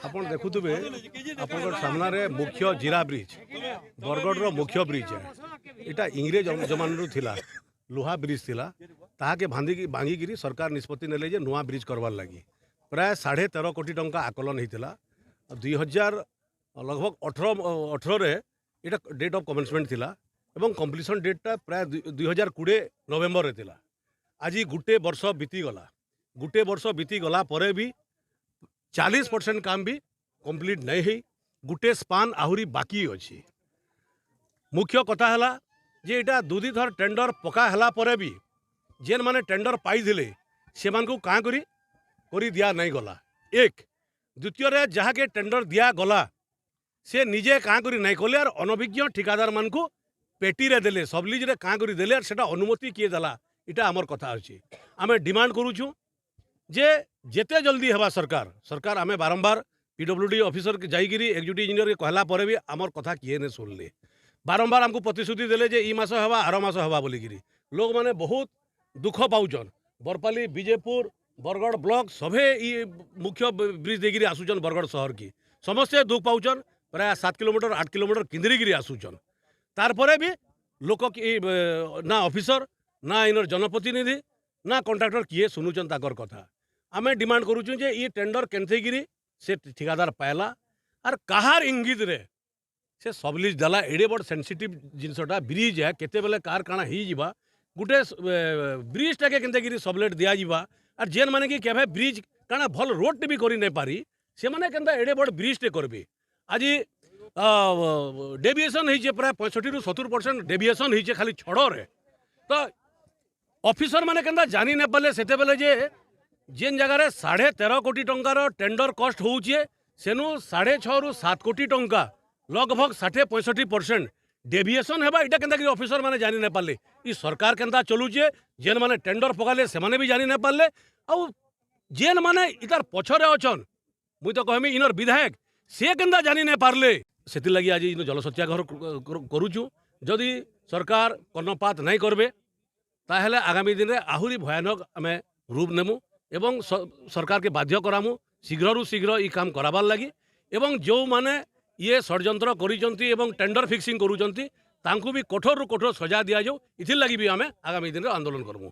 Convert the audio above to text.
ଆପଣ ଦେଖୁଥିବେ ଆପଣଙ୍କ ସାମ୍ନାରେ ମୁଖ୍ୟ ଜିରା ବ୍ରିଜ ବରଗଡ଼ର ମୁଖ୍ୟ ବ୍ରିଜ ଏଇଟା ଇଂରେଜ ଜମାନରୁ ଥିଲା ଲୁହା ବ୍ରିଜ ଥିଲା ତାହାକେ ଭାଙ୍ଗିକିରି ସରକାର ନିଷ୍ପତ୍ତି ନେଲେ ଯେ ନୂଆ ବ୍ରିଜ କରବାର୍ ଲାଗି ପ୍ରାୟ 13.5 କୋଟି ଟଙ୍କା ଆକलन होता 2000 लगभग 18 এটা डेट ऑफ कमेंसमेंट थिला एवं कंप्लीशन डेटा प्राय 2020 नवेम्बर थिला। आज गुटे वर्ष बीती गला परे भी 40% काम भी कंप्लीट नहीं है। गुटे स्पान आहुरी बाकी अच्छी। मुख्य कथा है जे एटा दुदी थर टेंडर पका हला परे भी जेन माने टेंडर पाई थिले से मान को काँ करी दिया नहीं गला। एक द्वितीय रे जहाँ के टेंडर दिया गला से निजे काँ करी नहीं कले और अनभिज्ञ ठिकादार मान को पेटी रे देले सबलिज रे काँ करी देले और सेटा अनुमति किए देला। इटा आमर कथा अच्छी। आमे डिमांड करूछु जे जेते जल्दी हेबा सरकार आमे बारंबार पीडब्ल्यूडी ऑफिसर के जाइगिरी एग्जीक्यूटिव इंजीनियर के कहला परे भी आमर कथा किए ने सुनले। बारंबार हमको प्रतिश्रुति देले जे ई मास हेबा आर मास हेबा बोलिगिरी लोग माने बहुत दुख पाउछन। बरपाली बीजेपुर बरगढ़ ब्लॉक सभे ई मुख्य ब्रिज देगिरी आसुचन बरगढ़ शहर की समस्ते दुख पाउछन। प्राय 7 किलोमीटर 8 किलोमीटर किंदरीगिरी आसुचन। तारपरे भी लोक ना ऑफिसर ना इनर जनप्रतिनिधि ना कॉन्ट्रैक्टर किए सुनुचन ताकर कथा। आमे डिमांड करूचु जे ये टेंडर केनथेगिरी से ठिकादार पायला और कहार इंगित रे से सबलिज देला। एडे बड़ सेंसिटिव जिनसटा ब्रिज है केते बेले कार काना ही जिबा गुटे ब्रिज टाके केनथेगिरी सबलेट दिया जिबा और जेन माने कि केभे ब्रिज काना भल रोड भी करि नै पारी से माने केनता एडे बड़ ब्रिज टे करबे। आज डेविएशन होइछे प्राय 65 रु 70% डेविएशन होइछे खाली छड़ रे। तो ऑफिसर माने केनता जानि नै पाले सेते बेले जे जेन जगह 13.5 कोटी टंकार टेंडर कॉस्ट होउछे सेनु 6.5 रु 7 कोटी टंका लगभग 60-65% डेविएशन हेबा। इटा केनता कि ऑफिसर माने जानि नै पाले ई सरकार केनता चलुछे जेन माने टेंडर पकाले से माने भी जानि नै पाले आउ जेन माने इतार पछरे अछन मुई तो कहमी इनर विधायक से केनता जानि नै पारले सेति लगी आज इन जलसत्या घर करूछु। जदि सरकार कर्णपात नहीं करबे ताहेले आगामी दिन रे आहुरी भयानक आमे रूप नेमु एवं सरकार के बाध्य करामु शीघ्र शीघ्र ई काम कराबार लगी एवं जो माने ये षड्यंत्र करिसंती एवं टेंडर फिक्सिंग करूसंती तांकु भी कठोर रु कठोर सजा दिया जाऊ। इथिर लगी भी आमे आगामी दिन रे आंदोलन करमु।